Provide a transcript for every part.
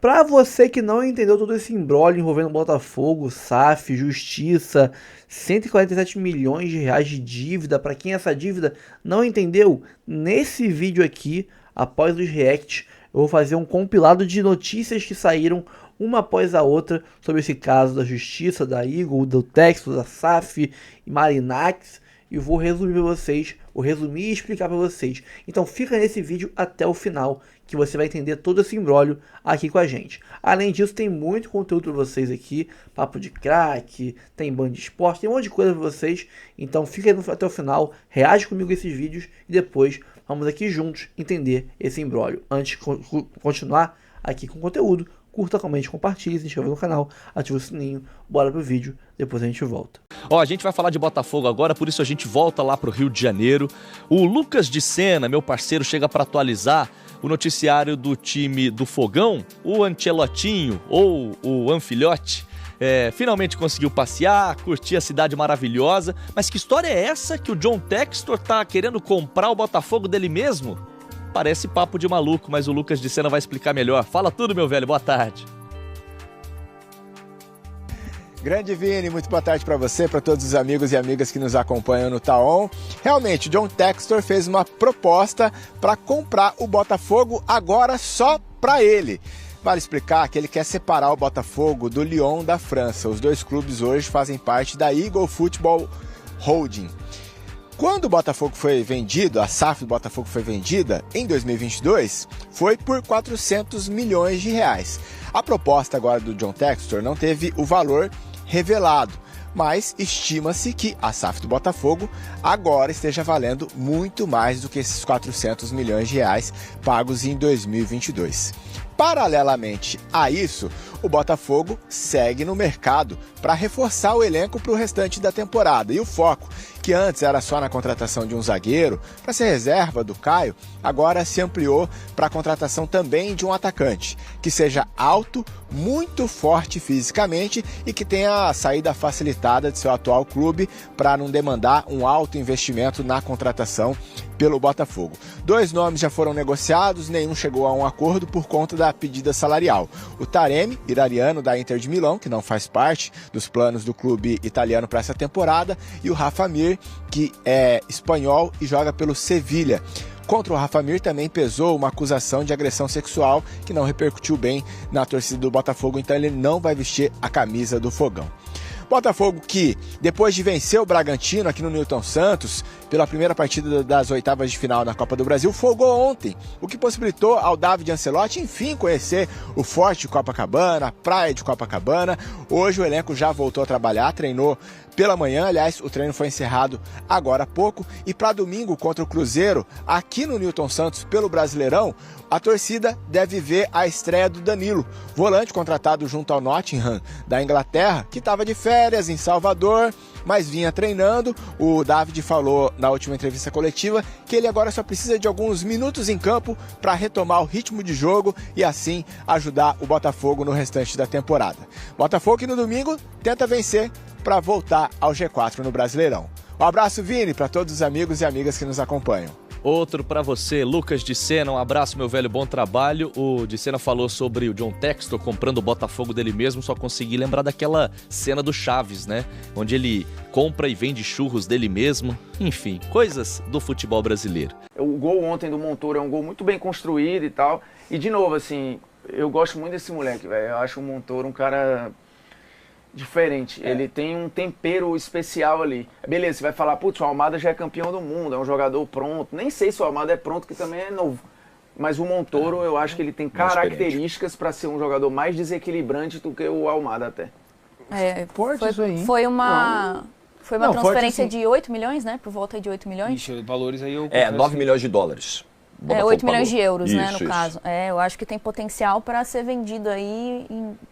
Para você que não entendeu todo esse imbróglio envolvendo Botafogo, SAF, Justiça, 147 milhões de reais de dívida, para quem essa dívida não entendeu, nesse vídeo aqui, após os reacts, eu vou fazer um compilado de notícias que saíram uma após a outra sobre esse caso da Justiça, da Eagle, do Texto, da SAF e Marinax, e vou resumir para vocês, e explicar para vocês. Então fica nesse vídeo até o final, que você vai entender todo esse imbróglio aqui com a gente. Além disso, tem muito conteúdo para vocês aqui, papo de craque, tem Band Esporte, tem um monte de coisa para vocês. Então fica aí até o final, reage comigo esses vídeos e depois vamos aqui juntos entender esse imbróglio. Antes de continuar aqui com o conteúdo, curta, comente, compartilhe, se inscreva no canal, ative o sininho, bora pro vídeo, depois a gente volta. Ó, a gente vai falar de Botafogo agora, por isso a gente volta lá pro Rio de Janeiro. O Lucas de Sena, meu parceiro, chega para atualizar o noticiário do time do Fogão, o Ancelotinho ou o Anfilhote. Finalmente conseguiu passear, curtir a cidade maravilhosa, mas que história é essa que o John Textor tá querendo comprar o Botafogo dele mesmo? Parece papo de maluco, mas o Lucas de Sena vai explicar melhor. Fala tudo, meu velho, boa tarde. Grande Vini, muito boa tarde para você, para todos os amigos e amigas que nos acompanham no Taon. Realmente, John Textor fez uma proposta para comprar o Botafogo agora só para ele. Vale explicar que ele quer separar o Botafogo do Lyon da França. Os dois clubes hoje fazem parte da Eagle Football Holding. Quando o Botafogo foi vendido, a SAF do Botafogo foi vendida em 2022, foi por 400 milhões de reais. A proposta agora do John Textor não teve o valor revelado, mas estima-se que a SAF do Botafogo agora esteja valendo muito mais do que esses 400 milhões de reais pagos em 2022. Paralelamente a isso, o Botafogo segue no mercado para reforçar o elenco para o restante da temporada. E o foco, que antes era só na contratação de um zagueiro, para ser reserva do Caio, agora se ampliou para a contratação também de um atacante, que seja alto, muito forte fisicamente e que tenha a saída facilitada de seu atual clube para não demandar um alto investimento na contratação pelo Botafogo. 2 nomes já foram negociados, nenhum chegou a um acordo por conta da pedida salarial. O Taremi, iraniano da Inter de Milão, que não faz parte dos planos do clube italiano para essa temporada, e o Rafa Mir, que é espanhol e joga pelo Sevilha. Contra o Rafa Mir também pesou uma acusação de agressão sexual que não repercutiu bem na torcida do Botafogo, então ele não vai vestir a camisa do Fogão. Botafogo que, depois de vencer o Bragantino aqui no Newton Santos, pela primeira partida das oitavas de final na Copa do Brasil, folgou ontem, o que possibilitou ao David Ancelotti, enfim, conhecer o Forte de Copacabana, a praia de Copacabana. Hoje o elenco já voltou a trabalhar, treinou pela manhã, aliás, o treino foi encerrado agora há pouco, e para domingo contra o Cruzeiro, aqui no Newton Santos, pelo Brasileirão, a torcida deve ver a estreia do Danilo, volante contratado junto ao Nottingham da Inglaterra, que estava de férias em Salvador, mas vinha treinando. O David falou na última entrevista coletiva que ele agora só precisa de alguns minutos em campo para retomar o ritmo de jogo e assim ajudar o Botafogo no restante da temporada. Botafogo que no domingo tenta vencer para voltar ao G4 no Brasileirão. Um abraço, Vini, para todos os amigos e amigas que nos acompanham. Outro para você, Lucas de Sena, um abraço, meu velho, bom trabalho. O de Sena falou sobre o John Textor comprando o Botafogo dele mesmo, só consegui lembrar daquela cena do Chaves, né? Onde ele compra e vende churros dele mesmo. Enfim, coisas do futebol brasileiro. O gol ontem do Montoro é um gol muito bem construído e tal. E de novo, assim, eu gosto muito desse moleque, velho. Eu acho o Montoro um cara diferente, ele tem um tempero especial ali. Beleza, você vai falar, putz, o Almada já é campeão do mundo, é um jogador pronto. Nem sei se o Almada é pronto, que também é novo. Mas o Montoro, eu acho que ele tem características para ser um jogador mais desequilibrante do que o Almada até. Foi uma transferência de 8 milhões, né? Por volta de 8 milhões. Ixi, valores aí eu 9 milhões de dólares. 8 milhões de euros, isso, né, no caso. Eu acho que tem potencial para ser vendido aí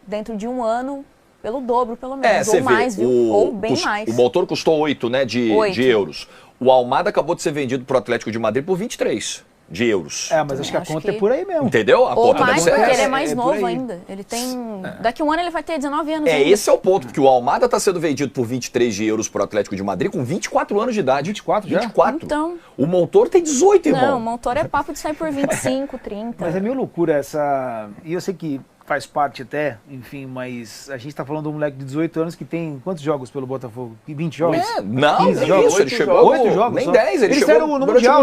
dentro de um ano pelo dobro, pelo menos, ou mais, viu? Ou bem mais. O Montoro custou 8, né, de euros. O Almada acabou de ser vendido para o Atlético de Madrid por 23 de euros. Mas acho que a conta é por aí mesmo. Entendeu? A ou conta mais, deve ser porque ele é mais novo ainda. Ele tem... Daqui a um ano ele vai ter 19 anos ainda. Esse é o ponto, porque o Almada está sendo vendido por 23 de euros para o Atlético de Madrid com 24 anos de idade. 24 já? 24. Então... O Montoro tem 18, irmão. Não, o Montoro é papo de sair por 25, 30. Mas é meio loucura essa... E eu sei que faz parte até, enfim, mas a gente tá falando de um moleque de 18 anos que tem quantos jogos pelo Botafogo? 20 jogos? Não, 15 nem jogos? isso, ele chegou 8 jogos nem só. 10, ele chegou chegou no Mundial,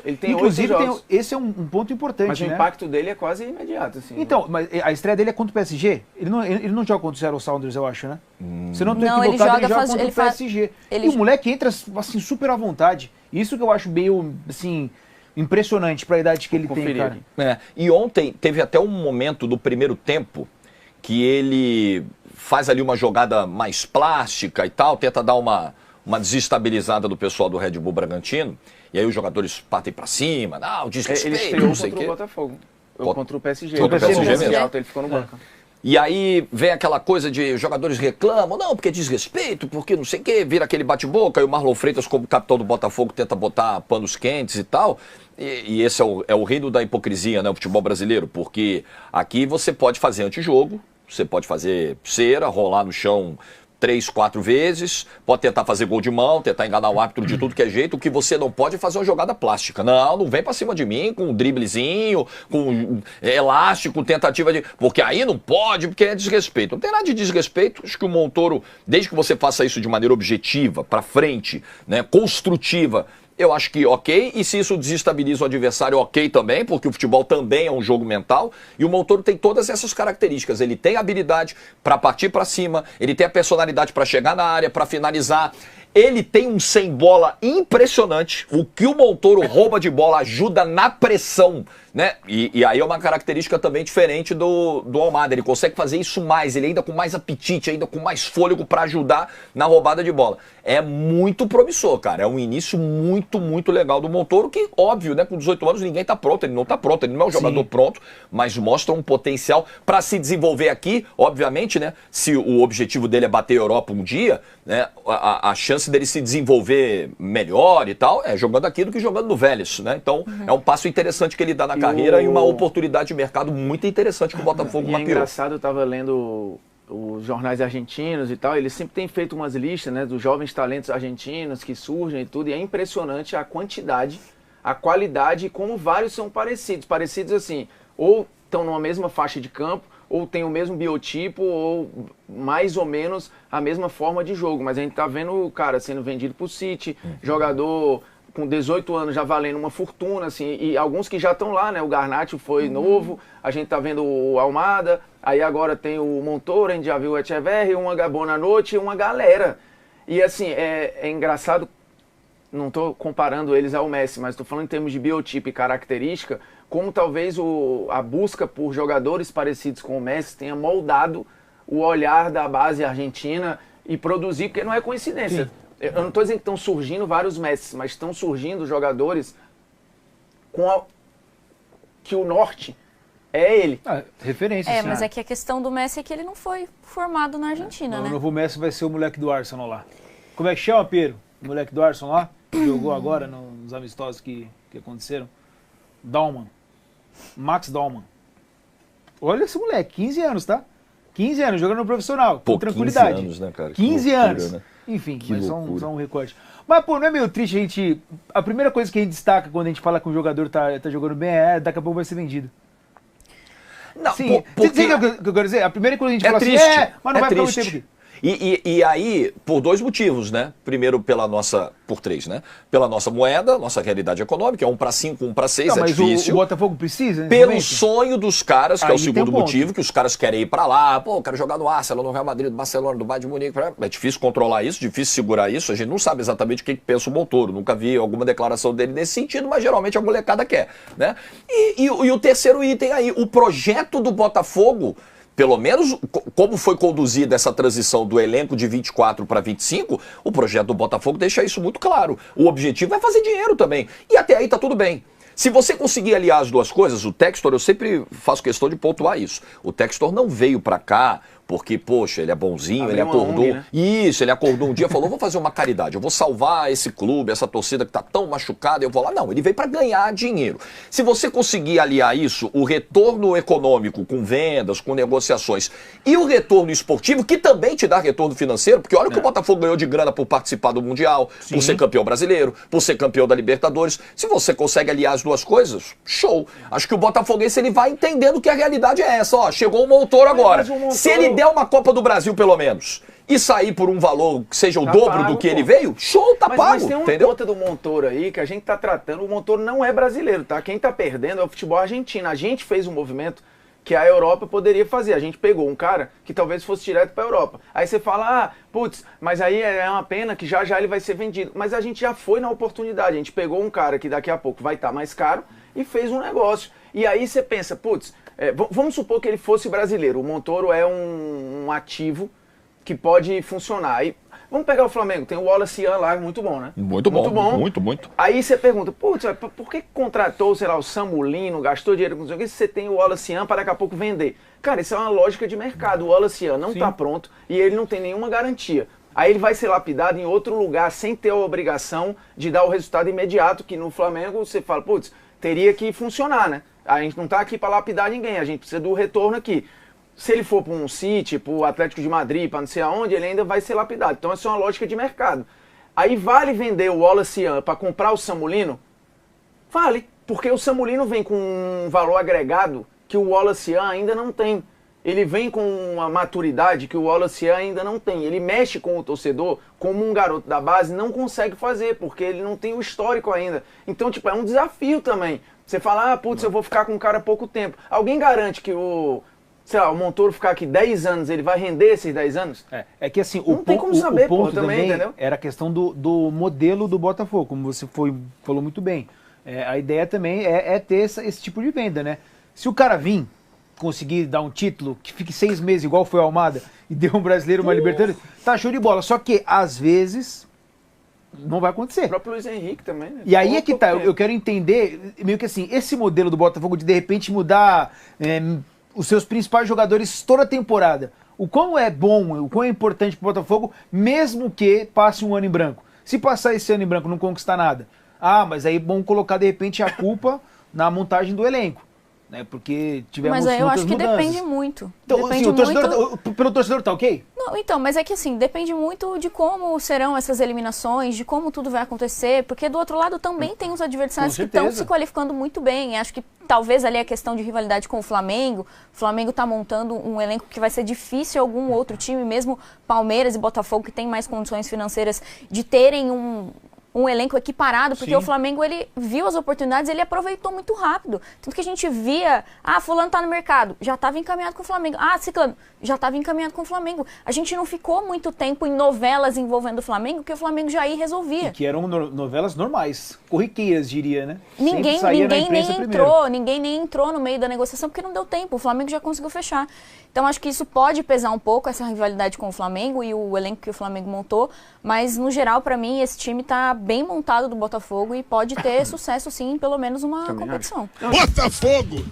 Ele tem inclusive, 8 jogos. esse é um ponto importante, mas né? o impacto dele é quase imediato, assim. Então, mas a estreia dele é contra o PSG? Ele não joga contra o Seattle Sounders, eu acho, né? Se não tô equivocado, ele joga contra o PSG. E o moleque entra, assim, super à vontade. Isso que eu acho meio, assim, impressionante pra idade que ele tem, cara. E ontem teve até um momento do primeiro tempo que ele faz ali uma jogada mais plástica e tal, tenta dar uma desestabilizada do pessoal do Red Bull Bragantino, e aí os jogadores partem pra cima, desrespeito, ele estreou não sei contra o Botafogo. Contra o PSG. Contra o PSG mesmo. Ele ficou no banco. E aí vem aquela coisa de jogadores reclamam, não, porque desrespeito, porque não sei o quê, vira aquele bate-boca, e o Marlon Freitas, como capitão do Botafogo, tenta botar panos quentes e tal. E esse é o reino da hipocrisia, né, o futebol brasileiro, porque aqui você pode fazer antijogo, você pode fazer cera, rolar no chão 3, 4 vezes, pode tentar fazer gol de mão, tentar enganar o árbitro de tudo que é jeito. O que você não pode é fazer uma jogada plástica. Não vem pra cima de mim com um driblezinho, com elástico, tentativa de... Porque aí não pode, porque é desrespeito. Não tem nada de desrespeito. Acho que o Montoro, desde que você faça isso de maneira objetiva, pra frente, né, construtiva, eu acho que ok, e se isso desestabiliza o adversário, ok também, porque o futebol também é um jogo mental, e o Montoro tem todas essas características. Ele tem habilidade para partir para cima, ele tem a personalidade para chegar na área, para finalizar. Ele tem um sem bola impressionante. O que o Montoro rouba de bola ajuda na pressão, né? E aí é uma característica também diferente do Almada. Ele consegue fazer isso mais, ele ainda com mais apetite, ainda com mais fôlego para ajudar na roubada de bola. É muito promissor, cara. É um início muito, muito legal do Montoro, que, óbvio, né? Com 18 anos ninguém tá pronto, ele não tá pronto, ele não é um jogador pronto, mas mostra um potencial para se desenvolver aqui, obviamente, né? Se o objetivo dele é bater a Europa um dia, né? A chance dele se desenvolver melhor e tal é jogando aqui do que jogando no Vélez, né? Então é um passo interessante que ele dá na carreira e uma oportunidade de mercado muito interessante que o Botafogo mapeou. É engraçado, eu tava lendo os jornais argentinos e tal, eles sempre têm feito umas listas, né, dos jovens talentos argentinos que surgem e tudo, e é impressionante a quantidade, a qualidade e como vários são parecidos. Parecidos assim, ou estão numa mesma faixa de campo, ou tem o mesmo biotipo, ou mais ou menos a mesma forma de jogo. Mas a gente tá vendo o cara sendo vendido pro City, jogador com 18 anos já valendo uma fortuna, assim, e alguns que já estão lá, né? O Garnacho foi novo, a gente tá vendo o Almada, aí agora tem o Montoro, a gente já viu o Echeverri, uma Bonanote e uma galera. E assim, é engraçado, não tô comparando eles ao Messi, mas tô falando em termos de biotipo e característica, como talvez a busca por jogadores parecidos com o Messi tenha moldado o olhar da base argentina e produzir, porque não é coincidência. Sim. Eu não estou dizendo que estão surgindo vários Messi, mas estão surgindo jogadores que o norte é ele. Referência, sim. Mas é que a questão do Messi é que ele não foi formado na Argentina, né? O novo Messi vai ser o moleque do Arsenal lá. Como é que chama, Pedro? O moleque do Arsenal lá? Que jogou agora nos amistosos que aconteceram. Dalman. Max Dalman. Olha esse moleque, 15 anos, tá? 15 anos, jogando no profissional, com tranquilidade. 15 anos, né, cara? 15 loucura, anos. Né? Enfim, mas só um recorte. Mas, pô, não é meio triste a gente... A primeira coisa que a gente destaca quando a gente fala que um jogador tá jogando bem daqui a pouco vai ser vendido. Não, sim. Porque... Você o que eu quero dizer? A primeira coisa que a gente fala triste, assim, mas não vai ficar muito tempo aqui. E aí, por dois motivos, né? Primeiro, por três, né? Pela nossa moeda, nossa realidade econômica, 1 para 5, 1 para 6, é difícil. O Botafogo precisa, né? Pelo sonho dos caras, que aí é o segundo motivo, que os caras querem ir para lá, pô, eu quero jogar no Arsenal, no Real Madrid, no Barcelona, no Bayern de Munique. É difícil controlar isso, difícil segurar isso, a gente não sabe exatamente o que pensa o Montoro, nunca vi alguma declaração dele nesse sentido, mas geralmente a molecada quer, né? E o terceiro item aí, o projeto do Botafogo, pelo menos como foi conduzida essa transição do elenco de 24 para 25, o projeto do Botafogo deixa isso muito claro. O objetivo é fazer dinheiro também. E até aí tá tudo bem. Se você conseguir aliar as duas coisas, o Textor, eu sempre faço questão de pontuar isso. O Textor não veio para cá porque, poxa, ele é bonzinho, Abriu ele acordou. ONG, né? Isso, ele acordou um dia e falou: vou fazer uma caridade, eu vou salvar esse clube, essa torcida que tá tão machucada, eu vou lá. Não, ele veio para ganhar dinheiro. Se você conseguir aliar isso, o retorno econômico com vendas, com negociações, e o retorno esportivo, que também te dá retorno financeiro, porque olha o que o Botafogo ganhou de grana por participar do Mundial, por ser campeão brasileiro, por ser campeão da Libertadores. Se você consegue aliar as duas coisas, show. Acho que o botafoguense ele vai entendendo que a realidade é essa. Ó, chegou o Montoro agora. Se ele der uma Copa do Brasil, pelo menos, e sair por um valor que seja o dobro do que ele veio, show, tá pago. Mas tem uma entendeu? conta do Montoro aí que a gente tá tratando. O Montoro não é brasileiro, tá? Quem tá perdendo é o futebol argentino. A gente fez um movimento que a Europa poderia fazer. A gente pegou um cara que talvez fosse direto pra Europa. Aí você fala, putz, mas aí é uma pena que já ele vai ser vendido. Mas a gente já foi na oportunidade. A gente pegou um cara que daqui a pouco vai estar mais caro e fez um negócio. E aí você pensa, putz, vamos supor que ele fosse brasileiro. O Montoro é um ativo que pode funcionar. Aí, vamos pegar o Flamengo, tem o Wallace Ian lá, muito bom, né? Muito bom. Muito. Aí você pergunta, putz, por que contratou, sei lá, o Samulino, gastou dinheiro com isso, se você tem o Wallace Ian para daqui a pouco vender? Cara, isso é uma lógica de mercado. O Wallace Ian não está pronto e ele não tem nenhuma garantia. Aí ele vai ser lapidado em outro lugar sem ter a obrigação de dar o resultado imediato, que no Flamengo você fala, putz, teria que funcionar, né? A gente não está aqui para lapidar ninguém, a gente precisa do retorno aqui. Se ele for para um City, para o Atlético de Madrid, para não sei aonde, ele ainda vai ser lapidado. Então essa é uma lógica de mercado. Aí vale vender o Wallace Ian para comprar o Samulino? Vale, porque o Samulino vem com um valor agregado que o Wallace Ian ainda não tem. Ele vem com uma maturidade que o Wallace Ian ainda não tem. Ele mexe com o torcedor como um garoto da base não consegue fazer, porque ele não tem o histórico ainda. Então, tipo, é um desafio também. Você fala, putz, eu vou ficar com o cara há pouco tempo. Alguém garante que o Montoro ficar aqui 10 anos, ele vai render esses 10 anos? É que assim, não tem como saber, o ponto também, entendeu? Era a questão do modelo do Botafogo, como você falou muito bem. A ideia também é ter esse tipo de venda, né? Se o cara vir, conseguir dar um título, que fique 6 meses, igual foi o Almada, e deu um brasileiro, uma Libertadores, tá show de bola. Só que, às vezes, não vai acontecer. O próprio Luiz Henrique também, né? E aí é que tá, eu quero entender, meio que assim, esse modelo do Botafogo de repente mudar os seus principais jogadores toda a temporada. O quão é bom, o quão é importante pro Botafogo, mesmo que passe um ano em branco. Se passar esse ano em branco e não conquistar nada, mas aí é bom colocar de repente a culpa na montagem do elenco. Né, porque tivemos mudanças. Mas aí eu acho que mudanças. Depende muito. Então, depende assim, pelo torcedor tá ok? Não, então, mas é que assim, depende muito de como serão essas eliminações, de como tudo vai acontecer, porque do outro lado também tem os adversários que estão se qualificando muito bem. Acho que talvez ali a questão de rivalidade com o Flamengo tá montando um elenco que vai ser difícil algum outro time, mesmo Palmeiras e Botafogo, que tem mais condições financeiras, de terem um elenco equiparado, porque o Flamengo, ele viu as oportunidades, ele aproveitou muito rápido. Tanto que a gente via, fulano tá no mercado, já estava encaminhado com o Flamengo. Ciclano, já estava encaminhado com o Flamengo. A gente não ficou muito tempo em novelas envolvendo o Flamengo, porque o Flamengo já ia e resolvia. E que eram novelas normais, corriqueiras, diria, né? Ninguém nem entrou no meio da negociação, porque não deu tempo. O Flamengo já conseguiu fechar. Então, acho que isso pode pesar um pouco, essa rivalidade com o Flamengo e o elenco que o Flamengo montou. Mas, no geral, para mim, esse time tá bem montado do Botafogo e pode ter sucesso, sim, em pelo menos uma competição. Botafogo!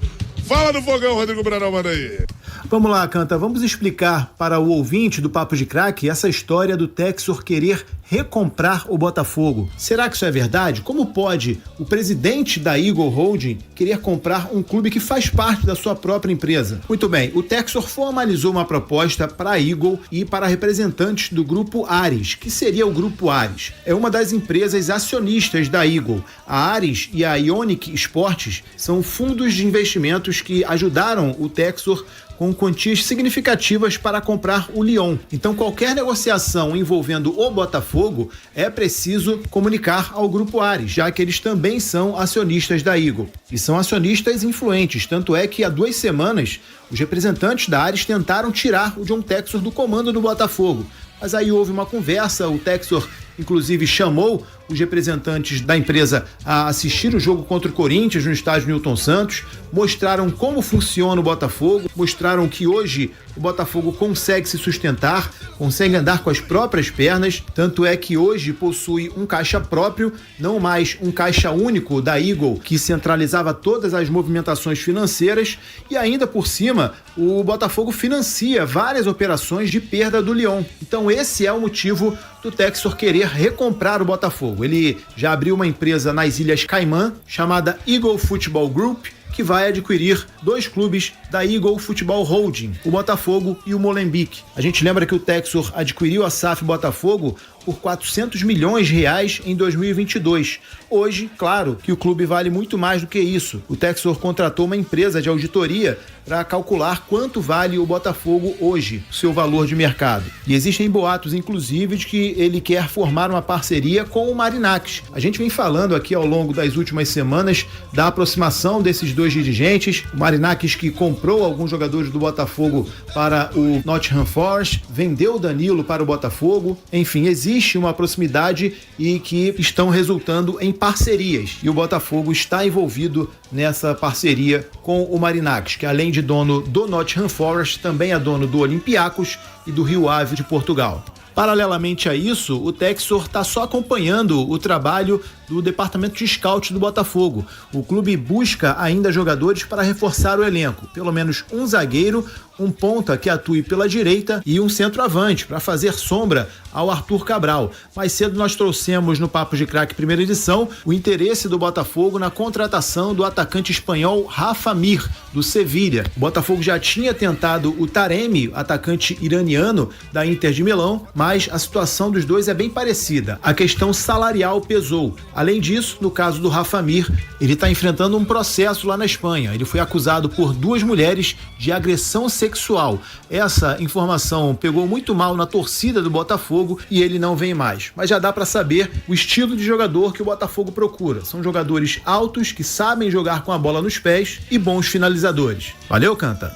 Fala do Fogão, Rodrigo Brandão, manda aí. Vamos lá, Canta, vamos explicar para o ouvinte do Papo de Craque essa história do Textor querer recomprar o Botafogo. Será que isso é verdade? Como pode o presidente da Eagle Holding querer comprar um clube que faz parte da sua própria empresa? Muito bem, o Textor formalizou uma proposta para a Eagle e para representantes do Grupo Ares, que seria o Grupo Ares. É uma das empresas acionistas da Eagle. A Ares e a Ionic Esportes são fundos de investimentos que ajudaram o Textor com quantias significativas para comprar o Lyon. Então, qualquer negociação envolvendo o Botafogo é preciso comunicar ao Grupo Ares, já que eles também são acionistas da Eagle. E são acionistas influentes, tanto é que há 2 semanas os representantes da Ares tentaram tirar o John Textor do comando do Botafogo. Mas aí houve uma conversa, o Textor inclusive chamou os representantes da empresa a assistir o jogo contra o Corinthians no estádio Newton Santos, mostraram como funciona o Botafogo, mostraram que hoje o Botafogo consegue se sustentar, consegue andar com as próprias pernas, tanto é que hoje possui um caixa próprio, não mais um caixa único da Eagle, que centralizava todas as movimentações financeiras, e ainda por cima, o Botafogo financia várias operações de perda do Lyon. Então esse é o motivo do Textor querer recomprar o Botafogo. Ele já abriu uma empresa nas Ilhas Caimã, chamada Eagle Football Group, que vai adquirir 2 clubes da Eagle Football Holding, o Botafogo e o Molenbeek. A gente lembra que o Textor adquiriu a SAF Botafogo por 400 milhões de reais em 2022. Hoje, claro que o clube vale muito mais do que isso. O Textor contratou uma empresa de auditoria para calcular quanto vale o Botafogo hoje, seu valor de mercado. E existem boatos, inclusive, de que ele quer formar uma parceria com o Marinacks. A gente vem falando aqui ao longo das últimas semanas da aproximação desses 2 dirigentes. O Marinacks, que comprou alguns jogadores do Botafogo para o Nottingham Forest, vendeu o Danilo para o Botafogo. Enfim, existe uma proximidade e que estão resultando em parcerias. E o Botafogo está envolvido nessa parceria com o Marinacks, que além de dono do Nottingham Forest, também é dono do Olympiacos e do Rio Ave de Portugal. Paralelamente a isso, o Textor está só acompanhando o trabalho do departamento de scout do Botafogo. O clube busca ainda jogadores para reforçar o elenco, pelo menos um zagueiro, um ponta que atue pela direita e um centroavante para fazer sombra ao Arthur Cabral. Mais cedo nós trouxemos no Papo de Craque primeira edição o interesse do Botafogo na contratação do atacante espanhol Rafa Mir, do Sevilha. O Botafogo já tinha tentado o Taremi, atacante iraniano da Inter de Milão, mas a situação dos dois é bem parecida. A questão salarial pesou. Além disso, no caso do Rafa Mir, ele está enfrentando um processo lá na Espanha. Ele foi acusado por 2 mulheres de agressão sexual. Essa informação pegou muito mal na torcida do Botafogo e ele não vem mais. Mas já dá para saber o estilo de jogador que o Botafogo procura. São jogadores altos que sabem jogar com a bola nos pés e bons finalizadores. Valeu, Canta.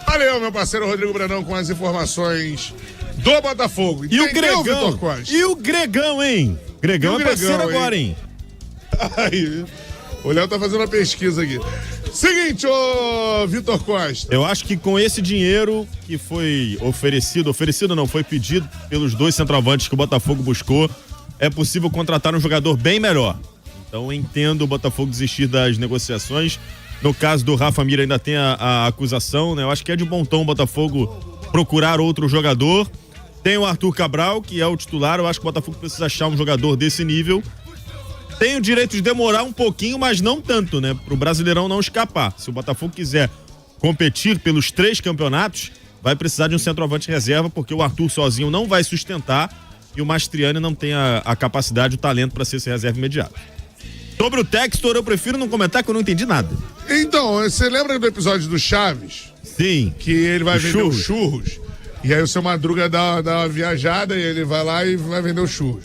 Valeu, meu parceiro Rodrigo Brandão, com as informações do Botafogo. E o Gregão? E o Gregão, hein? Gregão é parceiro agora, hein? Aí, o Léo tá fazendo uma pesquisa aqui. Seguinte, ô Vitor Costa. Eu acho que com esse dinheiro que foi oferecido não, foi pedido pelos 2 centroavantes que o Botafogo buscou, é possível contratar um jogador bem melhor. Então eu entendo o Botafogo desistir das negociações. No caso do Rafa Mir ainda tem a acusação, né? Eu acho que é de bom tom o Botafogo procurar outro jogador. Tem o Arthur Cabral, que é o titular. Eu acho que o Botafogo precisa achar um jogador desse nível. Tem o direito de demorar um pouquinho, mas não tanto, né? Pro Brasileirão não escapar. Se o Botafogo quiser competir pelos 3 campeonatos, vai precisar de um centroavante reserva, porque o Arthur sozinho não vai sustentar e o Mastriani não tem a capacidade, o talento para ser esse reserva imediato. Sobre o Textor, eu prefiro não comentar, que eu não entendi nada. Então, você lembra do episódio do Chaves? Sim. Que ele vai vender os churros. E aí o seu Madruga dá uma viajada e ele vai lá e vai vender os churros.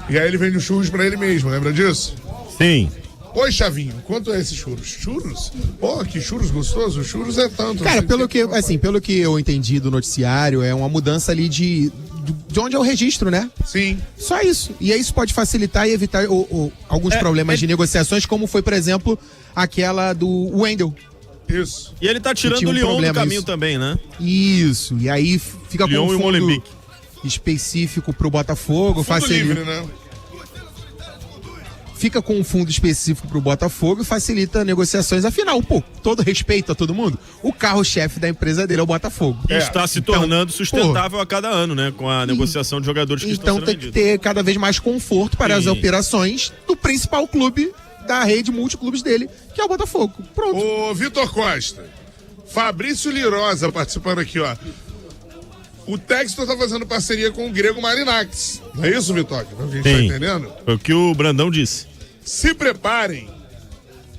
E aí ele vende os churros pra ele mesmo, lembra disso? Sim. Oi, Chavinho, quanto é esses churros? Churros? Pô, que churros gostosos. Churros é tanto. Cara, pelo que eu entendi do noticiário, é uma mudança ali de onde é o registro, né? Sim. Só isso. E aí isso pode facilitar e evitar alguns problemas de negociações, como foi, por exemplo, aquela do Wendel. Isso. E ele tá tirando o Lyon do caminho também, né? Isso. E aí fica Lyon com um fundo fundo específico pro Botafogo. Fundo livre, né? Fica com um fundo específico pro Botafogo e facilita negociações. Afinal, todo respeito a todo mundo, o carro-chefe da empresa dele é o Botafogo. E está se tornando sustentável a cada ano, né? Com a negociação de jogadores que estão sendo vendidos. Então tem que ter cada vez mais conforto para as operações do principal clube da rede multiclubes dele, que é o Botafogo. Pronto. Ô, Vitor Costa, Fabrício Lirosa participando aqui, ó. O Textor tá fazendo parceria com o grego Marinacks. Não é isso, Vitor? A gente tá entendendo? Foi o que o Brandão disse. Se preparem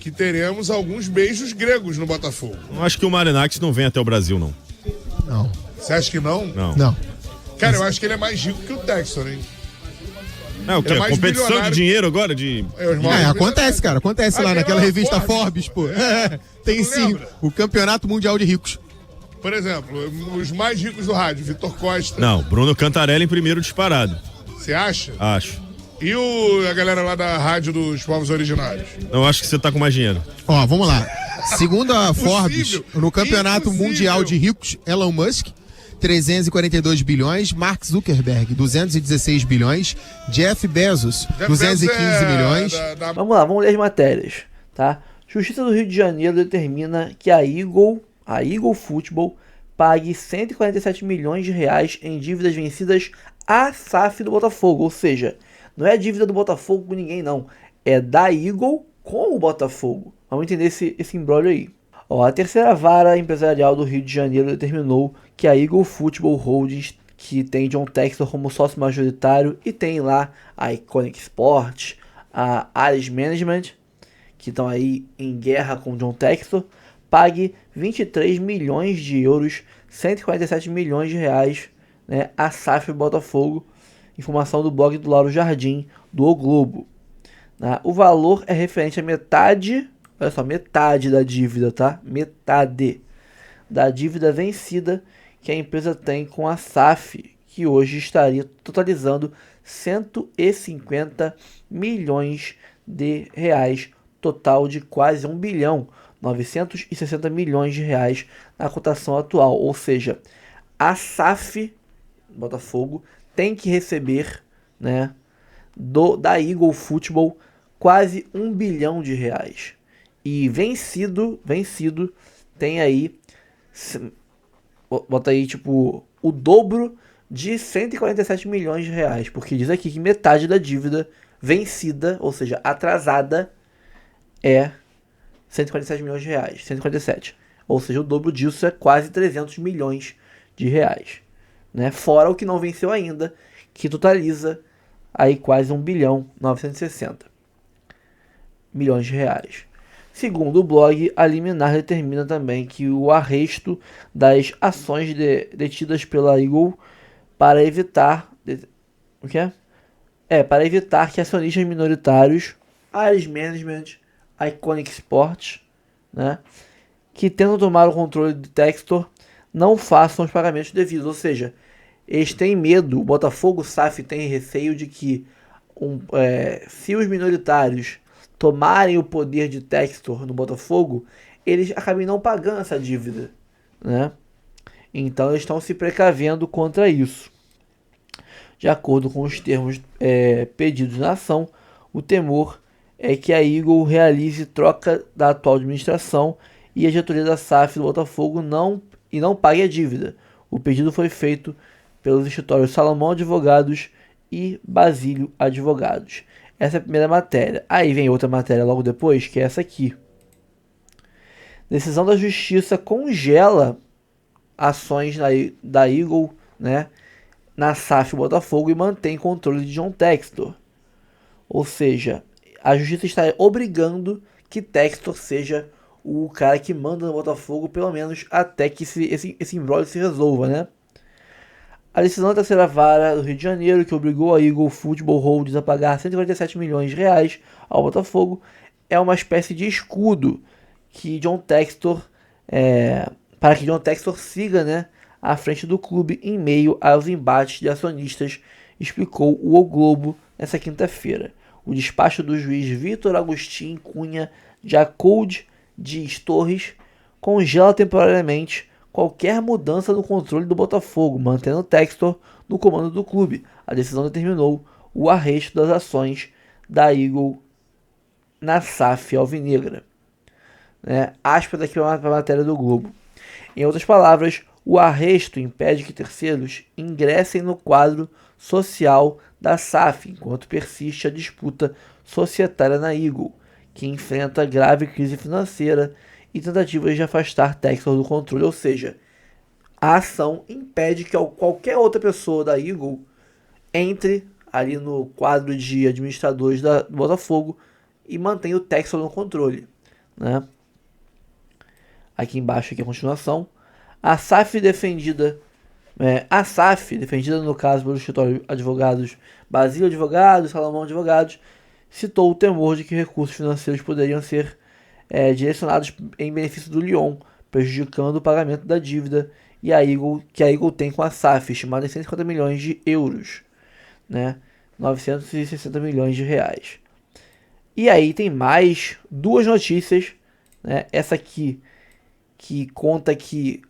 que teremos alguns beijos gregos no Botafogo. Eu acho que o Marinacks não vem até o Brasil, não. Não. Você acha que não? Não. Cara, eu acho que ele é mais rico que o Textor, hein? É o quê? Competição de dinheiro agora? Acontece, cara. Acontece lá naquela revista Forbes, pô. Tem sim. O Campeonato Mundial de Ricos. Por exemplo, os mais ricos do rádio, Vitor Costa. Não, Bruno Cantarelli em primeiro disparado. Você acha? Acho. E a galera lá da Rádio dos Povos Originários? Eu acho que você tá com mais dinheiro. Ó, vamos lá. Segundo a Forbes, no Campeonato Mundial de Ricos, Elon Musk, 342 bilhões, Mark Zuckerberg, 216 bilhões, Jeff Bezos, 215 milhões. Vamos lá, vamos ler as matérias, tá? Justiça do Rio de Janeiro determina que a Eagle Football pague 147 milhões de reais em dívidas vencidas à SAF do Botafogo, ou seja, não é a dívida do Botafogo com ninguém não, é da Eagle com o Botafogo. Vamos entender esse imbróglio aí. Ó, a terceira vara empresarial do Rio de Janeiro determinou que a Eagle Football Holdings, que tem John Textor como sócio majoritário e tem lá a Iconic Sport, a Ares Management, que estão aí em guerra com John Textor, pague 23 milhões de euros, 147 milhões de reais, né, a SAF do Botafogo. Informação do blog do Lauro Jardim, do O Globo. O valor é referente a metade, olha só, metade da dívida, tá? Metade da dívida vencida que a empresa tem com a SAF, que hoje estaria totalizando 150 milhões de reais, total de quase 1 bilhão, 960 milhões de reais na cotação atual. Ou seja, a SAF, Botafogo, tem que receber, né, da Eagle Football quase 1 bilhão de reais. E vencido tem aí, bota aí tipo o dobro de 147 milhões de reais, porque diz aqui que metade da dívida vencida, ou seja, atrasada, é 147 milhões de reais, 147. Ou seja, o dobro disso é quase 300 milhões de reais. Né? Fora o que não venceu ainda, que totaliza aí quase 1 bilhão 960 milhões de reais. Segundo o blog, a liminar determina também que o arresto das ações detidas pela Eagle para evitar para evitar que acionistas minoritários, Ares Management, Iconic Sport, né, que tentam tomar o controle de Textor, não façam os pagamentos devidos. Ou seja, eles têm medo, o Botafogo SAF tem receio de que se os minoritários tomarem o poder de Textor no Botafogo, eles acabem não pagando essa dívida, né? Então eles estão se precavendo contra isso. De acordo com os termos pedidos na ação, o temor é que a Eagle realize troca da atual administração e a diretoria da SAF do Botafogo não pague a dívida. O pedido foi feito pelos escritórios Salomão Advogados e Basílio Advogados. Essa é a primeira matéria. Aí vem outra matéria logo depois, que é essa aqui. Decisão da Justiça congela ações da Eagle, né, na SAF Botafogo e mantém controle de John Textor. Ou seja, a Justiça está obrigando que Textor seja o cara que manda no Botafogo, pelo menos até que esse imbróglio se resolva, né? A decisão da terceira vara do Rio de Janeiro, que obrigou a Eagle Football Holdings a pagar 147 milhões de reais ao Botafogo, é uma espécie de escudo que John Textor, para que John Textor siga, né, à frente do clube em meio aos embates de acionistas, explicou o O Globo nessa quinta-feira. O despacho do juiz Vitor Agostinho Cunha Jacoud Dias Torres congela temporariamente qualquer mudança no controle do Botafogo, mantendo Textor no comando do clube. A decisão determinou o arresto das ações da Eagle na SAF alvinegra. Aspas aqui para a matéria do Globo. Em outras palavras, o arresto impede que terceiros ingressem no quadro social da SAF, enquanto persiste a disputa societária na Eagle, que enfrenta grave crise financeira e tentativas de afastar Textor do controle. Ou seja, a ação impede que qualquer outra pessoa da Eagle entre ali no quadro de administradores do Botafogo e mantenha o Textor no controle, né? Aqui embaixo, aqui a continuação. A SAF defendida no caso pelo escritório Advogados Basílio Advogados, Salomão Advogados, citou o temor de que recursos financeiros poderiam ser direcionados em benefício do Lyon, prejudicando o pagamento da dívida que a Eagle tem com a SAF, estimada em 150 milhões de euros. Né? 960 milhões de reais. E aí tem mais duas notícias, né? Essa aqui que conta que,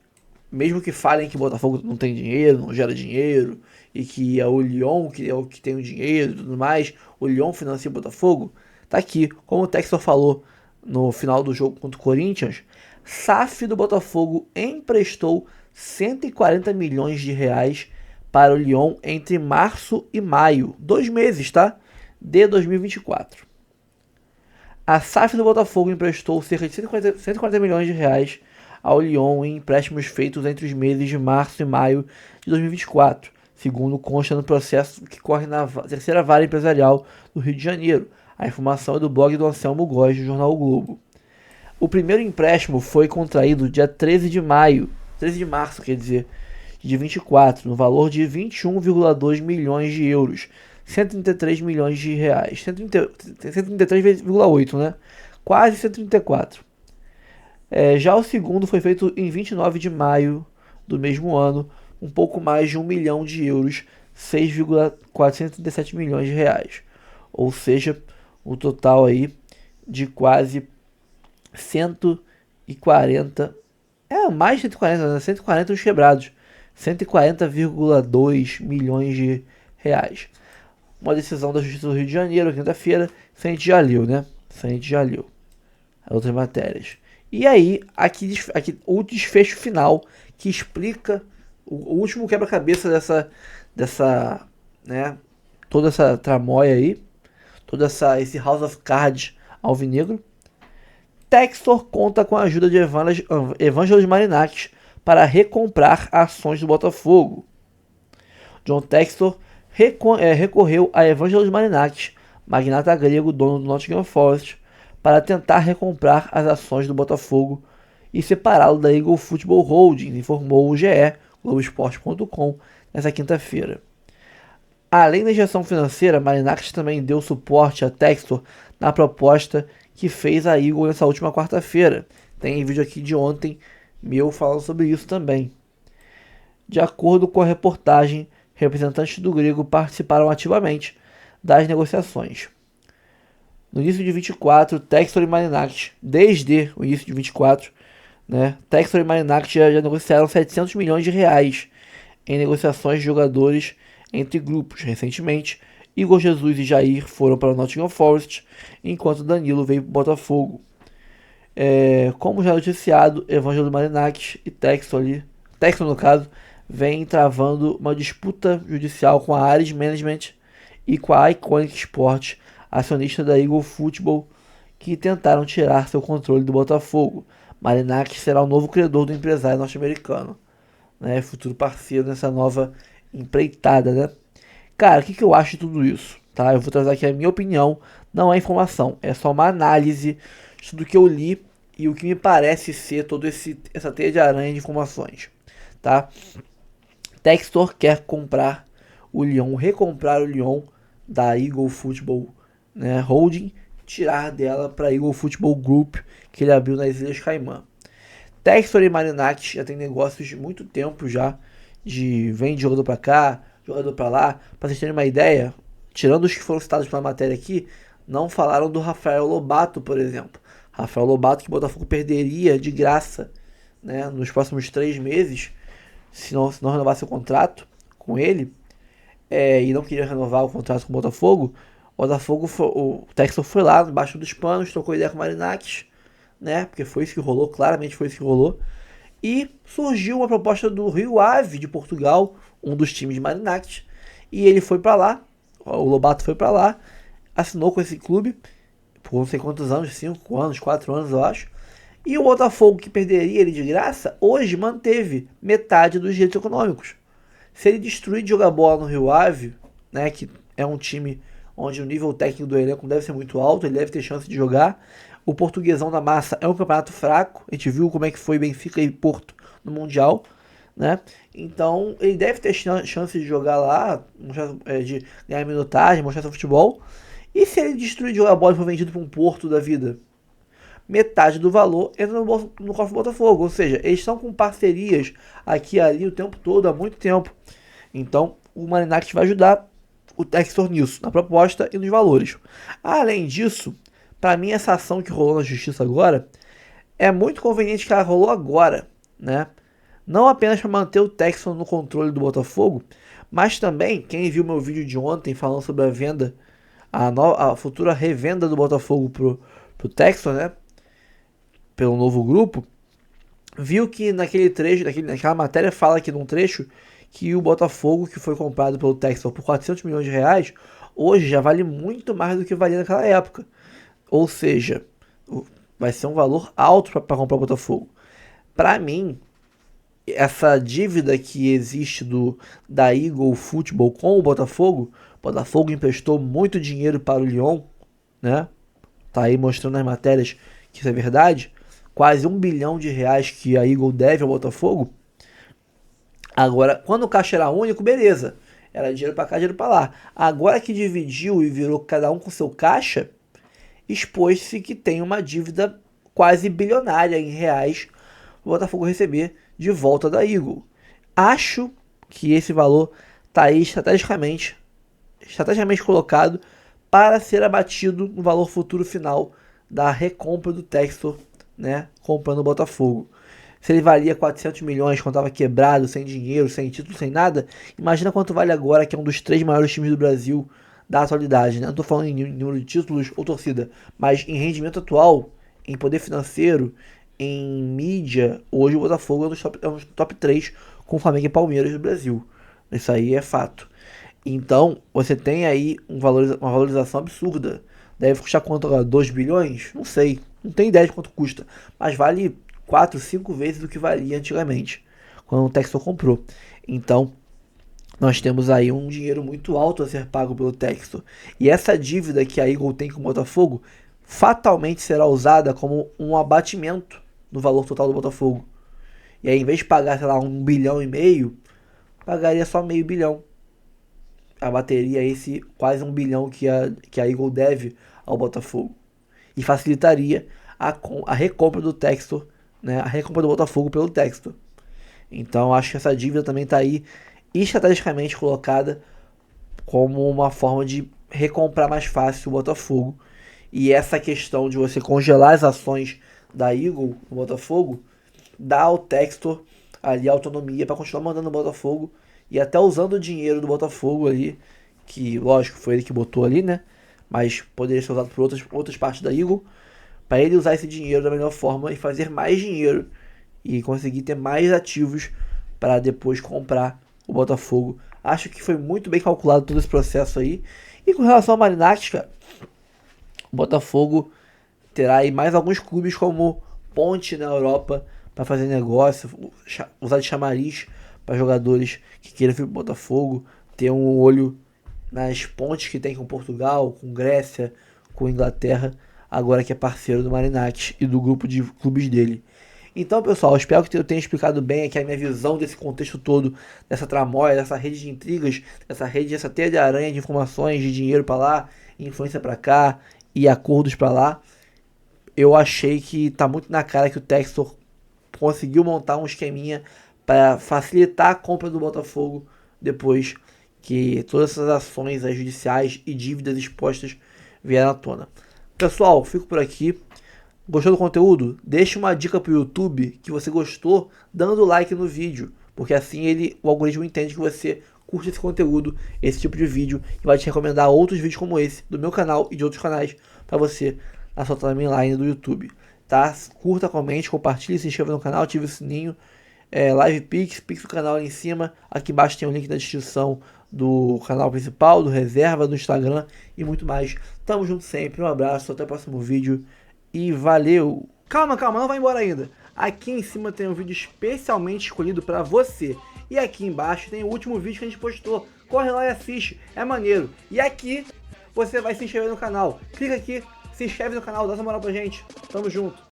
mesmo que falem que o Botafogo não tem dinheiro, não gera dinheiro, e que é o Lyon que é o que tem o dinheiro e tudo mais, o Lyon financia o Botafogo, tá aqui, como o Textor falou no final do jogo contra o Corinthians, SAF do Botafogo emprestou 140 milhões de reais para o Lyon entre março e maio, 2 meses, tá? De 2024. A SAF do Botafogo emprestou cerca de 140 milhões de reais ao Lyon em empréstimos feitos entre os meses de março e maio de 2024, segundo consta no processo que corre na terceira vara empresarial do Rio de Janeiro. A informação é do blog do Anselmo Góes, do jornal o Globo. O primeiro empréstimo foi contraído dia 13 de março, de 24, no valor de 21,2 milhões de euros, 133 milhões de reais, 133,8, né? Quase 134. Já o segundo foi feito em 29 de maio do mesmo ano, um pouco mais de 1 milhão de euros, 6,437 milhões de reais. Ou seja, o total aí de quase 140, mais de 140, né? 140 os quebrados, 140,2 milhões de reais. Uma decisão da Justiça do Rio de Janeiro, quinta-feira, isso a gente já leu, né? Isso a gente já leu. Outras matérias. E aí, aqui o desfecho final, que explica o último quebra-cabeça dessa, né? Toda essa tramóia aí, esse House of Cards alvinegro. Textor conta com a ajuda de Evangelos Marinakis para recomprar ações do Botafogo. John Textor recorreu a Evangelos Marinakis, magnata grego, dono do Nottingham Forest, para tentar recomprar as ações do Botafogo e separá-lo da Eagle Football Holdings, informou o GE, Globoesporte.com, nessa quinta-feira. Além da injeção financeira, Marinakis também deu suporte a Textor na proposta que fez a Eagle nessa última quarta-feira. Tem vídeo aqui de ontem meu falando sobre isso também. De acordo com a reportagem, representantes do grego participaram ativamente das negociações. No início de 24, Textor e Marinakis, desde o início de 24, né, Textor e Marinakis já negociaram 700 milhões de reais em negociações de jogadores entre grupos. Recentemente, Igor Jesus e Jair foram para o Nottingham Forest, enquanto Danilo veio para o Botafogo. Como já noticiado, Evangelos Marinakis e Textor no caso, vem travando uma disputa judicial com a Ares Management e com a Iconic Sport, acionista da Eagle Football, que tentaram tirar seu controle do Botafogo. Marinakis será o novo credor do empresário norte-americano, né, futuro parceiro nessa nova empreitada, né? Cara, o que eu acho de tudo isso? Tá? Eu vou trazer aqui a minha opinião, não é informação, é só uma análise de tudo que eu li e o que me parece ser toda essa teia de aranha de informações, tá? Textor quer comprar o Lyon, recomprar o Lyon da Eagle Football, né, Holding, tirar dela para a Eagle Football Group, que ele abriu nas Ilhas Caimã. Textor e Marinakis já tem negócios de muito tempo já, vende jogador para cá, jogador para lá. Para vocês terem uma ideia, tirando os que foram citados pela matéria aqui, não falaram do Rafael Lobato, por exemplo. Rafael Lobato, que o Botafogo perderia de graça, né, nos próximos 3 meses, se não renovasse o contrato com ele, e não queria renovar o contrato com o Botafogo. O Textor foi lá, embaixo dos panos, trocou ideia com o Marinakis, né, porque foi isso que rolou, claramente foi isso que rolou. E surgiu uma proposta do Rio Ave de Portugal, um dos times de Marinakis, e ele foi para lá, o Lobato foi para lá, assinou com esse clube por não sei quantos anos, 5 anos, 4 anos eu acho, e o Botafogo, que perderia ele de graça, hoje manteve metade dos direitos econômicos. Se ele destruir de jogar bola no Rio Ave, né, que é um time onde o nível técnico do elenco deve ser muito alto, ele deve ter chance de jogar. O Portuguesão da Massa é um campeonato fraco, a gente viu como é que foi Benfica e Porto no Mundial, né? Então ele deve ter chance de jogar lá, de ganhar minutagem, mostrar seu futebol. E se ele destruir de jogar bola e for vendido para um Porto da vida, metade do valor entra no cofre do Botafogo. Ou seja, eles estão com parcerias aqui e ali o tempo todo, há muito tempo. Então o Marinakis vai ajudar o Textor nisso, na proposta e nos valores. Além disso, para mim essa ação que rolou na justiça agora é muito conveniente que ela rolou agora, né? Não apenas para manter o Textor no controle do Botafogo, mas também, quem viu meu vídeo de ontem falando sobre a venda, a futura revenda do Botafogo pro Textor, né? Pelo novo grupo, viu que naquele trecho, naquela matéria fala aqui num trecho que o Botafogo, que foi comprado pelo Textor por 400 milhões de reais, hoje já vale muito mais do que valia naquela época. Ou seja, vai ser um valor alto para comprar o Botafogo. Para mim, essa dívida que existe da Eagle Football com o Botafogo emprestou muito dinheiro para o Lyon, né? Tá aí mostrando nas matérias que isso é verdade. Quase R$1 bilhão que a Eagle deve ao Botafogo. Agora, quando o caixa era único, beleza. Era dinheiro para cá, dinheiro para lá. Agora que dividiu e virou cada um com seu caixa, expôs-se que tem uma dívida quase bilionária em reais o Botafogo receber de volta da Eagle. Acho que esse valor está aí estrategicamente colocado para ser abatido no valor futuro final da recompra do Textor, né, comprando o Botafogo. Se ele valia 400 milhões quando estava quebrado, sem dinheiro, sem título, sem nada, imagina quanto vale agora, que é um dos 3 maiores times do Brasil da atualidade, né? Não estou falando em número de títulos ou torcida, mas em rendimento atual, em poder financeiro, em mídia. Hoje o Botafogo é um dos top 3 com Flamengo e Palmeiras do Brasil. Isso aí é fato. Então, você tem aí uma valorização absurda. Deve custar quanto agora? 2 bilhões? Não sei. Não tenho ideia de quanto custa. Mas vale 4, 5 vezes do que valia antigamente, quando o Textor comprou. Então, nós temos aí um dinheiro muito alto a ser pago pelo Textor. E essa dívida que a Eagle tem com o Botafogo, fatalmente será usada como um abatimento no valor total do Botafogo. E aí, em vez de pagar, sei lá, 1,5 bilhão, pagaria só meio bilhão. Abateria esse quase 1 bilhão que a Eagle deve ao Botafogo. E facilitaria a recompra do Textor, né, a recompra do Botafogo pelo Textor. Então acho que essa dívida também está aí estrategicamente colocada como uma forma de recomprar mais fácil o Botafogo. E essa questão de você congelar as ações da Eagle no Botafogo dá ao Textor ali a autonomia para continuar mandando o Botafogo e até usando o dinheiro do Botafogo ali, que lógico foi ele que botou ali, né? Mas poderia ser usado por outras partes da Eagle, para ele usar esse dinheiro da melhor forma e fazer mais dinheiro e conseguir ter mais ativos para depois comprar o Botafogo. Acho que foi muito bem calculado todo esse processo aí. E com relação ao Marinax, cara, o Botafogo terá aí mais alguns clubes como ponte na Europa para fazer negócio, usar de chamariz para jogadores que queiram vir para o Botafogo, ter um olho nas pontes que tem com Portugal, com Grécia, com Inglaterra, agora que é parceiro do Marinax e do grupo de clubes dele. Então, pessoal, espero que eu tenha explicado bem aqui a minha visão desse contexto todo, dessa tramóia, dessa rede de intrigas, dessa teia de aranha de informações, de dinheiro para lá, influência para cá e acordos para lá. Eu achei que tá muito na cara que o Textor conseguiu montar um esqueminha para facilitar a compra do Botafogo depois que todas essas ações judiciais e dívidas expostas vieram à tona. Pessoal, fico por aqui. Gostou do conteúdo? Deixe uma dica pro YouTube que você gostou, dando like no vídeo, porque assim o algoritmo entende que você curte esse conteúdo, esse tipo de vídeo, e vai te recomendar outros vídeos como esse, do meu canal e de outros canais, para você na sua timeline do YouTube. Tá? Curta, comente, compartilhe, se inscreva no canal, ative o sininho, Live Pix do canal ali em cima, aqui embaixo tem o link da descrição do canal principal, do reserva, do Instagram e muito mais. Tamo junto sempre, um abraço, até o próximo vídeo e valeu! Calma, não vai embora ainda. Aqui em cima tem um vídeo especialmente escolhido para você. E aqui embaixo tem o último vídeo que a gente postou. Corre lá e assiste, é maneiro. E aqui você vai se inscrever no canal. Clica aqui, se inscreve no canal, dá essa moral pra gente. Tamo junto.